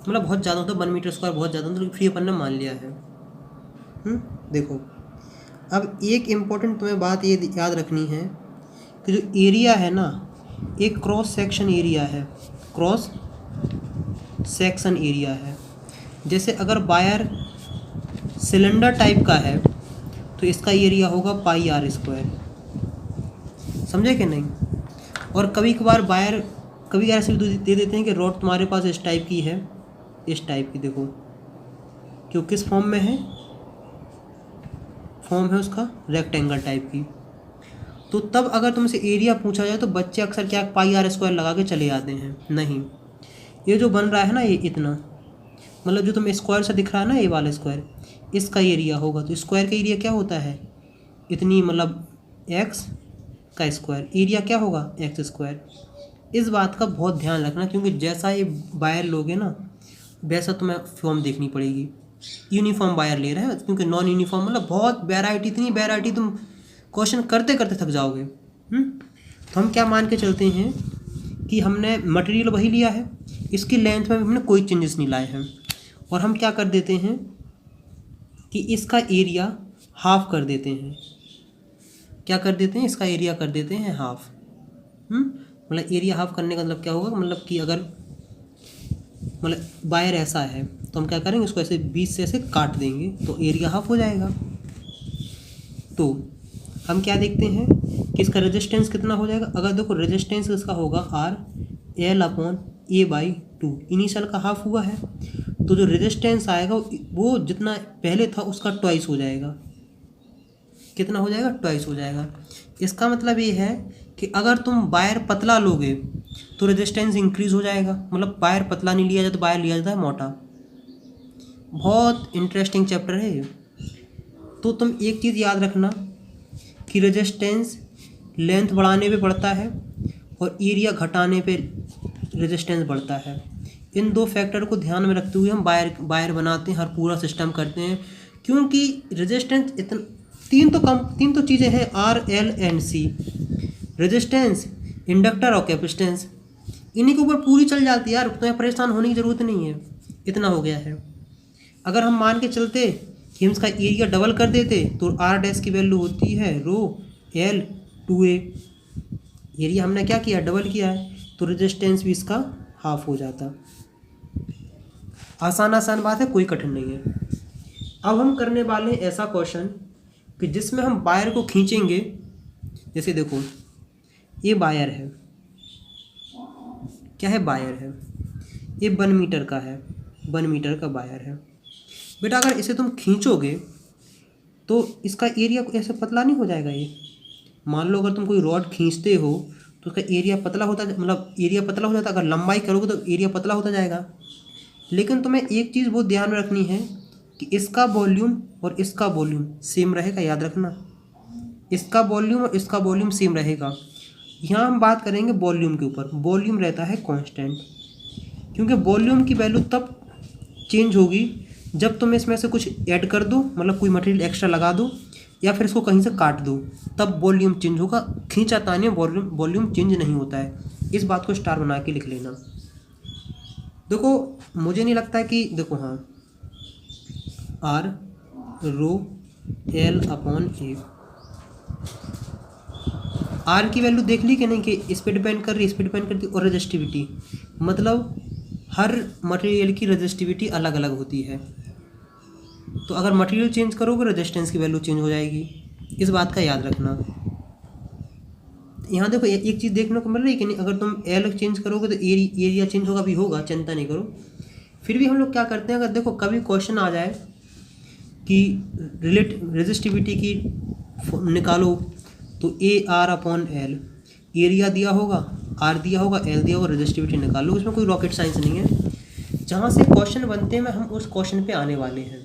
मतलब बहुत ज़्यादा होता है, 1 मीटर स्क्वायर बहुत ज़्यादा होता है, तो फिर अपन ने मान लिया है। देखो अब एक इम्पोर्टेंट तुम्हें बात ये याद रखनी है कि जो एरिया है ना, एक क्रॉस सेक्शन एरिया है, क्रॉस सेक्शन एरिया है। जैसे अगर वायर सिलेंडर टाइप का है तो इसका एरिया होगा πr²। समझे कि नहीं। और कभी कभार वायर कभी ऐसे भी दे देते हैं कि रॉड तुम्हारे पास इस टाइप की है, इस टाइप की, देखो क्यों किस फॉर्म में है, फॉर्म है उसका रेक्टेंगल टाइप की। तो तब अगर तुमसे एरिया पूछा जाए तो बच्चे अक्सर क्या πr² लगा के चले जाते हैं। नहीं, ये जो बन रहा है ना, ये इतना, मतलब जो तुम्हें स्क्वायर से दिख रहा है ना, ये वाला स्क्वायर, इसका एरिया होगा। तो स्क्वायर का एरिया क्या होता है, इतनी, मतलब x का स्क्वायर, एरिया क्या होगा x²। इस बात का बहुत ध्यान रखना, क्योंकि जैसा ये वायर लोगे ना वैसा तुम्हें फॉर्म देखनी पड़ेगी। यूनिफॉर्म वायर ले रहे हैं, क्योंकि नॉन यूनिफॉर्म मतलब बहुत वैरायटी, इतनी वैरायटी तुम क्वेश्चन करते करते थक जाओगे। तो हम क्या मान के चलते हैं कि हमने मटेरियल वही लिया है, इसकी लेंथ में हमने कोई चेंजेस नहीं लाए हैं, और हम क्या कर देते हैं कि इसका एरिया हाफ कर देते हैं। क्या कर देते हैं, इसका एरिया कर देते हैं हाफ। मतलब एरिया हाफ करने का मतलब क्या होगा, मतलब कि अगर मतलब वायर ऐसा है तो हम क्या करेंगे, उसको ऐसे बीच से ऐसे काट देंगे तो एरिया हाफ हो जाएगा। तो हम क्या देखते हैं कि इसका रेजिस्टेंस कितना हो जाएगा। अगर देखो रेजिस्टेंस इसका होगा R L upon A by two, initial का हाफ हुआ है, तो जो रेजिस्टेंस आएगा वो जितना पहले था उसका ट्वाइस हो जाएगा। कितना हो जाएगा, ट्वाइस हो जाएगा। इसका मतलब ये है कि अगर तुम वायर पतला लोगे तो रेजिस्टेंस इंक्रीज हो जाएगा, मतलब वायर पतला नहीं लिया जाता तो वायर लिया जाता है मोटा। बहुत इंटरेस्टिंग चैप्टर है ये। तो तुम एक चीज़ याद रखना कि रेजिस्टेंस लेंथ बढ़ाने पे बढ़ता है और एरिया घटाने पे रेजिस्टेंस बढ़ता है। इन दो फैक्टर को ध्यान में रखते हुए हम वायर बनाते हैं, हर पूरा सिस्टम करते हैं, क्योंकि रेजिस्टेंस इतना तीन तो चीज़ें हैं, R L and C, resistance, inductor और कैपेसिटेंस। इन्हीं के ऊपर पूरी चल जाती है यार, तुम्हें परेशान होने की ज़रूरत नहीं है। इतना हो गया है। अगर हम मान के चलते कि हम इसका एरिया डबल कर देते तो आर डैश की वैल्यू होती है रो एल 2a। एरिया हमने क्या किया, डबल किया है, तो रेजिस्टेंस भी इसका हाफ हो जाता। आसान बात है, कोई कठिन नहीं है। अब हम करने वाले हैं ऐसा क्वेश्चन कि जिसमें हम वायर को खींचेंगे। जैसे देखो ये वायर है, क्या है, वायर है, ये 1 मीटर का है, 1 मीटर का वायर है। बेटा अगर इसे तुम खींचोगे तो इसका एरिया ऐसे पतला नहीं हो जाएगा। ये मान लो अगर तुम कोई रॉड खींचते हो तो उसका एरिया पतला होता, मतलब एरिया पतला हो जाता। अगर लंबाई करोगे तो एरिया पतला होता जाएगा। लेकिन तुम्हें एक चीज़ बहुत ध्यान में रखनी है कि इसका वॉल्यूम और इसका वॉल्यूम सेम रहेगा, याद रखना। इसका वॉल्यूम और इसका वॉल्यूम सेम रहेगा। यहाँ हम बात करेंगे वॉल्यूम के ऊपर। वॉल्यूम रहता है कांस्टेंट, क्योंकि वॉल्यूम की वैल्यू तब चेंज होगी जब तुम इसमें से कुछ ऐड कर दो, मतलब कोई मटेरियल एक्स्ट्रा लगा दो या फिर इसको कहीं से काट दो, तब वॉल्यूम चेंज होगा। खींचातानी वॉल्यूम चेंज नहीं होता है। इस बात को स्टार बना के लिख लेना। देखो मुझे नहीं लगता कि, देखो हाँ, R rho L upon A, R की वैल्यू देख ली कि नहीं, कि इस पर डिपेंड कर रही, इस पर डिपेंड करती। और रेजिस्टिविटी, मतलब हर मटेरियल की रेजिस्टिविटी अलग अलग होती है। तो अगर मटेरियल चेंज करोगे रेजिस्टेंस की वैल्यू चेंज हो जाएगी। इस बात का याद रखना। यहाँ देखो एक चीज़ देखने को मिल रही है कि नहीं, अगर तुम एल चेंज करोगे तो एरिया चेंज होगा, भी होगा, चिंता नहीं करो। फिर भी हम लोग क्या करते हैं, अगर देखो कभी क्वेश्चन आ जाए कि रेजिस्टिविटी की निकालो, तो A R upon L, area दिया होगा, आर दिया होगा, एल दिया होगा, रेजिस्टिविटी निकालो। इसमें कोई रॉकेट साइंस नहीं है। जहाँ से क्वेश्चन बनते हैं हम उस क्वेश्चन पे आने वाले हैं।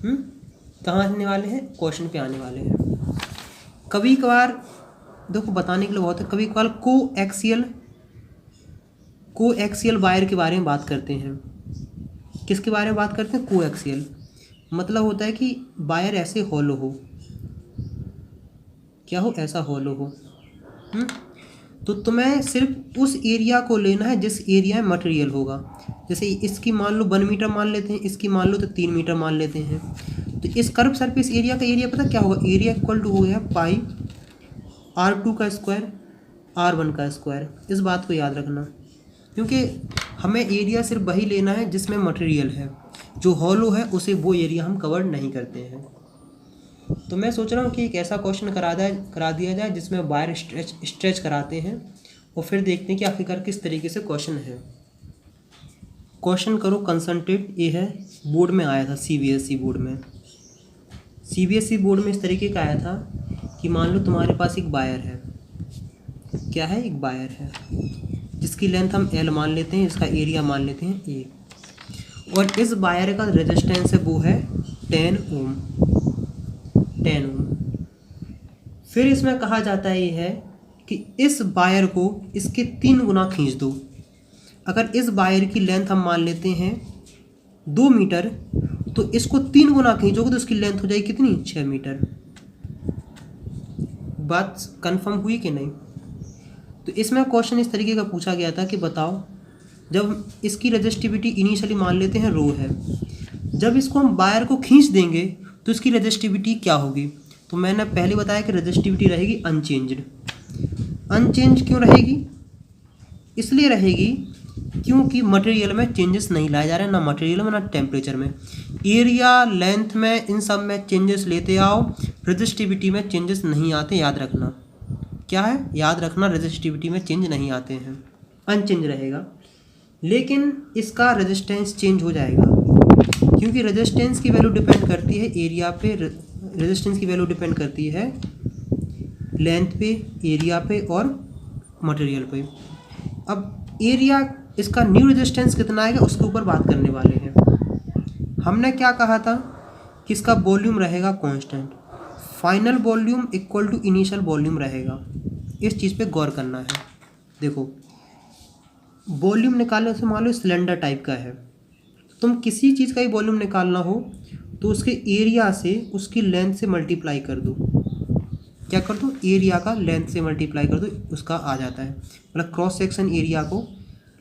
कहाँ आने वाले हैं, क्वेश्चन पे आने वाले हैं। कभी कभार देखो बताने के लिए बहुत है, कभी कभार कोएक्सियल वायर के बारे में बात करते हैं। किसके बारे में बात करते हैं, कोएक्सियल, मतलब होता है कि वायर ऐसे हॉलो हो, क्या हो, ऐसा हॉलो हो। तो तुम्हें सिर्फ उस एरिया को लेना है जिस एरिया में मटेरियल होगा। जैसे इसकी मान लो 1 मीटर मान लेते हैं, इसकी मान लो तो 3 मीटर मान लेते हैं। तो इस कर्व सरफेस एरिया का एरिया पता क्या होगा, एरिया इक्वल टू हो गया पाई R2 का स्क्वायर R1 का स्क्वायर। इस बात को याद रखना, क्योंकि हमें एरिया सिर्फ वही लेना है जिसमें मटेरियल है। जो हॉलो है उसे वो एरिया हम कवर नहीं करते हैं। तो मैं सोच रहा हूँ कि एक ऐसा क्वेश्चन करा दिया जाए जिसमें वायर स्ट्रेच कराते हैं और फिर देखते हैं कि आखिरकार किस तरीके से क्वेश्चन है। क्वेश्चन करो, कंसंट्रेट। ये है, बोर्ड में आया था, CBSE बोर्ड में। CBSE बोर्ड में इस तरीके का आया था कि मान लो तुम्हारे पास एक वायर है, क्या है, एक वायर है जिसकी लेंथ हम L मान लेते हैं, इसका एरिया मान लेते हैं A, और इस वायर का रेजिस्टेंस है वो है 10 ओम। फिर इसमें कहा जाता है ये है कि इस वायर को इसके 3 गुना खींच दो। अगर इस वायर की लेंथ हम मान लेते हैं 2 मीटर, तो इसको 3 गुना खींचोगे तो इसकी लेंथ हो जाएगी कितनी, 6 मीटर। बात कंफर्म हुई कि नहीं। तो इसमें क्वेश्चन इस तरीके का पूछा गया था कि बताओ, जब इसकी रेजिस्टिविटी इनिशियली मान लेते हैं रो है, जब इसको हम वायर को खींच देंगे तो इसकी रेजिस्टिविटी क्या होगी। तो मैंने पहले बताया कि रेजिस्टिविटी रहेगी अनचेंज्ड। अनचेंज क्यों रहेगी, इसलिए रहेगी क्योंकि मटेरियल में चेंजेस नहीं लाए जा रहे हैं, ना मटेरियल में ना टेम्परेचर में। एरिया, लेंथ में, इन सब में चेंजेस लेते आओ, रेजिस्टिविटी में चेंजेस नहीं आते, याद रखना। क्या है, याद रखना, रेजिस्टिविटी में चेंज नहीं आते हैं, अनचेंज रहेगा। लेकिन इसका रेजिस्टेंस चेंज हो जाएगा, क्योंकि रेजिस्टेंस की वैल्यू डिपेंड करती है एरिया पे, रेजिस्टेंस की वैल्यू डिपेंड करती है लेंथ पे, एरिया पे और मटेरियल पे। अब एरिया, इसका न्यू रेजिस्टेंस कितना आएगा उसके ऊपर बात करने वाले हैं। हमने क्या कहा था कि इसका वॉल्यूम रहेगा constant, final volume equal to initial volume रहेगा। इस चीज़ पे गौर करना है। देखो, वॉल्यूम निकालने से मान लो सिलेंडर टाइप का है, तुम किसी चीज़ का ही वॉल्यूम निकालना हो तो उसके एरिया से उसकी लेंथ से मल्टीप्लाई कर दो। क्या कर दो, एरिया का लेंथ से मल्टीप्लाई कर दो, उसका आ जाता है। मतलब क्रॉस सेक्शन एरिया को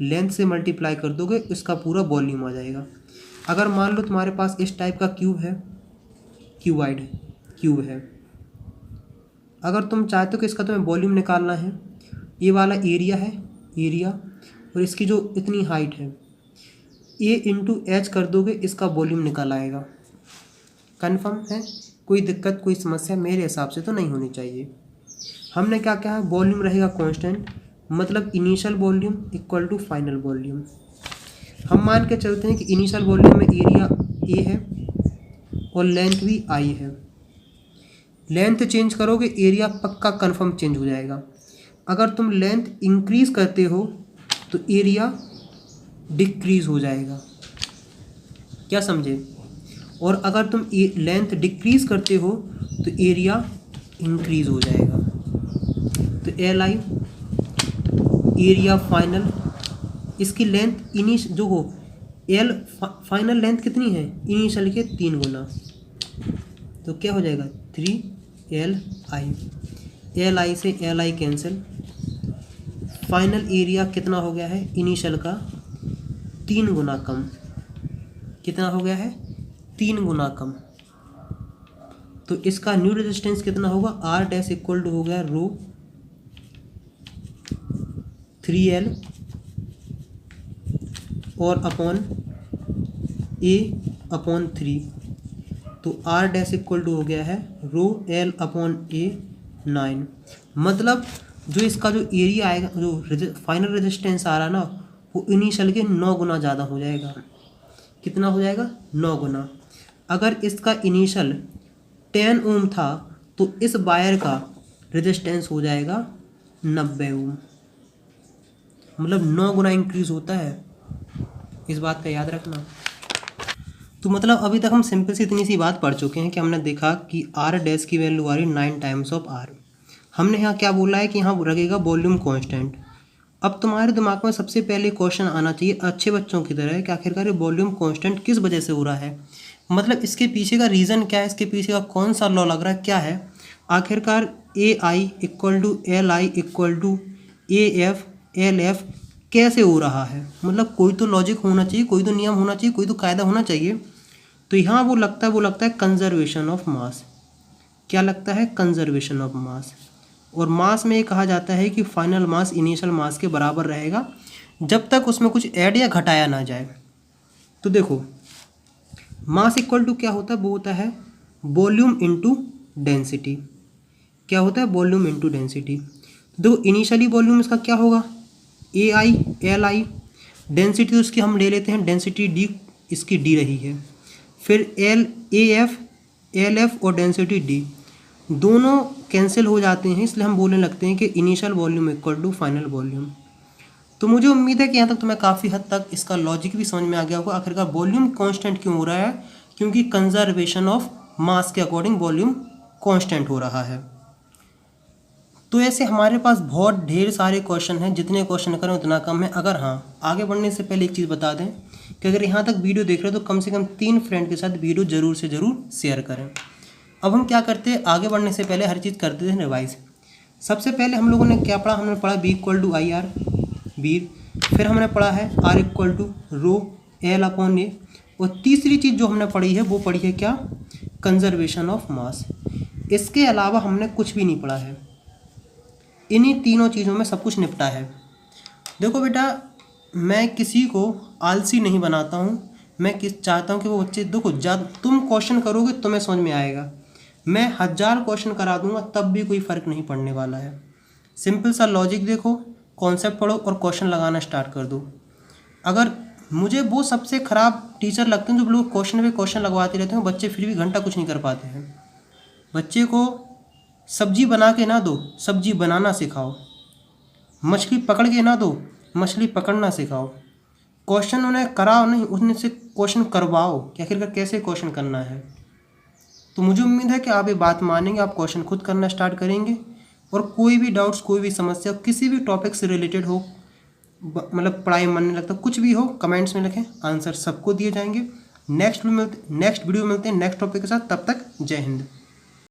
लेंथ से मल्टीप्लाई कर दोगे, इसका पूरा वॉल्यूम आ जाएगा। अगर मान लो तुम्हारे पास इस टाइप का क्यूब है, क्यूबाइड क्यूब है, अगर तुम चाहते हो कि इसका तुम्हें वॉल्यूम निकालना है, ये वाला एरिया है, एरिया, और इसकी जो इतनी हाइट है, ए इंटू एच कर दोगे, इसका वॉल्यूम निकल आएगा। कन्फर्म है? कोई दिक्कत, कोई समस्या मेरे हिसाब से तो नहीं होनी चाहिए। हमने क्या कहा, वॉल्यूम रहेगा कांस्टेंट, मतलब initial volume equal to final volume. हम मान के चलते हैं कि इनिशियल वॉल्यूम में एरिया ए है और लेंथ भी आई है। लेंथ चेंज करोगे, एरिया पक्का कन्फर्म चेंज हो जाएगा। अगर तुम लेंथ इंक्रीज़ करते हो तो एरिया डिक्रीज़ हो जाएगा। क्या समझे? और अगर तुम लेंथ डिक्रीज़ करते हो तो एरिया इंक्रीज़ हो जाएगा। तो एल आई एरिया फाइनल, इसकी लेंथ जो हो, एल फाइनल लेंथ कितनी है, इनिशियल के 3 गुना, तो क्या हो जाएगा 3LI। एल आई से L I cancel, final area कितना हो गया है, इनिशियल का 3 गुना कम। कितना हो गया है, 3 गुना कम। तो इसका न्यू रेजिस्टेंस कितना होगा, आर डैश इक्वल टू हो गया रो 3L और अपॉन A अपॉन 3, तो आर डैश इक्वल टू हो गया है रो L अपॉन A 9। मतलब जो इसका जो एरिया आएगा, जो फाइनल रेजिस्टेंस आ रहा है ना, वो इनिशियल के 9 गुना ज़्यादा हो जाएगा। कितना हो जाएगा, 9 गुना। अगर इसका इनिशियल 10 ओम था तो इस वायर का रेजिस्टेंस हो जाएगा 90 ओम, मतलब 9 गुना इंक्रीज होता है। इस बात का याद रखना। तो मतलब अभी तक हम सिंपल से इतनी सी बात पढ़ चुके हैं कि हमने देखा कि आर डैश की वैल्यू आ रही 9 टाइम्स ऑफ आर। हमने यहाँ क्या बोला है कि यहाँ लगेगा वॉल्यूम कांस्टेंट। अब तुम्हारे दिमाग में सबसे पहले क्वेश्चन आना चाहिए अच्छे बच्चों की तरह कि आखिरकार ये वॉल्यूम कांस्टेंट किस वजह से हो रहा है, मतलब इसके पीछे का रीज़न क्या है, इसके पीछे का कौन सा लॉ लग रहा है, क्या है। आखिरकार AI equal to LI equal to AF LF कैसे हो रहा है, मतलब कोई तो लॉजिक होना चाहिए, कोई तो नियम होना चाहिए, कोई तो कायदा होना चाहिए। तो यहाँ वो लगता है कंजर्वेशन ऑफ मास। क्या लगता है, कंजर्वेशन ऑफ मास। और मास में ये कहा जाता है कि फाइनल मास इनिशियल मास के बराबर रहेगा जब तक उसमें कुछ ऐड या घटाया ना जाए। तो देखो, मास इक्वल टू क्या होता है, वो होता है वॉल्यूम इनटू डेंसिटी। क्या होता है, वॉल्यूम इनटू डेंसिटी। तो देखो, इनिशियली वॉल्यूम इसका क्या होगा, AI LI, डेंसिटी तो उसकी हम ले लेते हैं, डेंसिटी D, इसकी D रही है, फिर AF LF और डेंसिटी D दोनों कैंसिल हो जाते हैं, इसलिए हम बोलने लगते हैं कि initial volume equal to final volume. तो मुझे उम्मीद है कि यहाँ तक तुम्हें काफ़ी हद तक इसका लॉजिक भी समझ में आ गया होगा। आखिरकार वॉल्यूम कांस्टेंट क्यों हो रहा है, क्योंकि कंजर्वेशन ऑफ मास के अकॉर्डिंग वॉल्यूम कांस्टेंट हो रहा है। तो ऐसे हमारे पास बहुत ढेर सारे क्वेश्चन हैं, जितने क्वेश्चन करें उतना कम है। अगर हाँ, आगे बढ़ने से पहले एक चीज़ बता दें कि अगर यहाँ तक वीडियो देख रहे हो तो कम से कम 3 फ्रेंड के साथ वीडियो ज़रूर से ज़रूर शेयर करें। अब हम क्या करते हैं, आगे बढ़ने से पहले हर चीज़ करते हैं रिवाइज। सबसे पहले हम लोगों ने क्या पढ़ा, हमने पढ़ा B इक्वल टू IR बी, फिर हमने पढ़ा है R equal to rho L upon A, और तीसरी चीज़ जो हमने पढ़ी है वो पढ़ी है क्या, कंजर्वेशन ऑफ मास। इसके अलावा हमने कुछ भी नहीं पढ़ा है, इन्हीं तीनों चीज़ों में सब कुछ निपटा है। देखो बेटा, मैं किसी को आलसी नहीं बनाता हूँ। मैं चाहता हूँ कि वो बच्चे, देखो तुम क्वेश्चन करोगे तुम्हें समझ में आएगा। मैं 1000 क्वेश्चन करा दूंगा तब भी कोई फ़र्क नहीं पड़ने वाला है। सिंपल सा लॉजिक देखो, कॉन्सेप्ट पढ़ो और क्वेश्चन लगाना स्टार्ट कर दो। अगर मुझे वो सबसे ख़राब टीचर लगते हैं जो लोग क्वेश्चन पे क्वेश्चन लगवाते रहते हैं, बच्चे फिर भी घंटा कुछ नहीं कर पाते हैं। बच्चे को सब्जी बना के ना दो, सब्जी बनाना सिखाओ। मछली पकड़ के ना दो, मछली पकड़ना सिखाओ। क्वेश्चन उन्हें कराओ नहीं, उन्हें से क्वेश्चन करवाओ कि आखिरकार कैसे क्वेश्चन करना है। तो मुझे उम्मीद है कि आप ये बात मानेंगे, आप क्वेश्चन खुद करना स्टार्ट करेंगे। और कोई भी डाउट्स, कोई भी समस्या किसी भी टॉपिक से रिलेटेड हो, मतलब पढ़ाई मन नहीं लगता, कुछ भी हो कमेंट्स में लिखें, आंसर सबको दिए जाएंगे। नेक्स्ट वीडियो मिलते हैं नेक्स्ट टॉपिक के साथ। तब तक जय हिंद।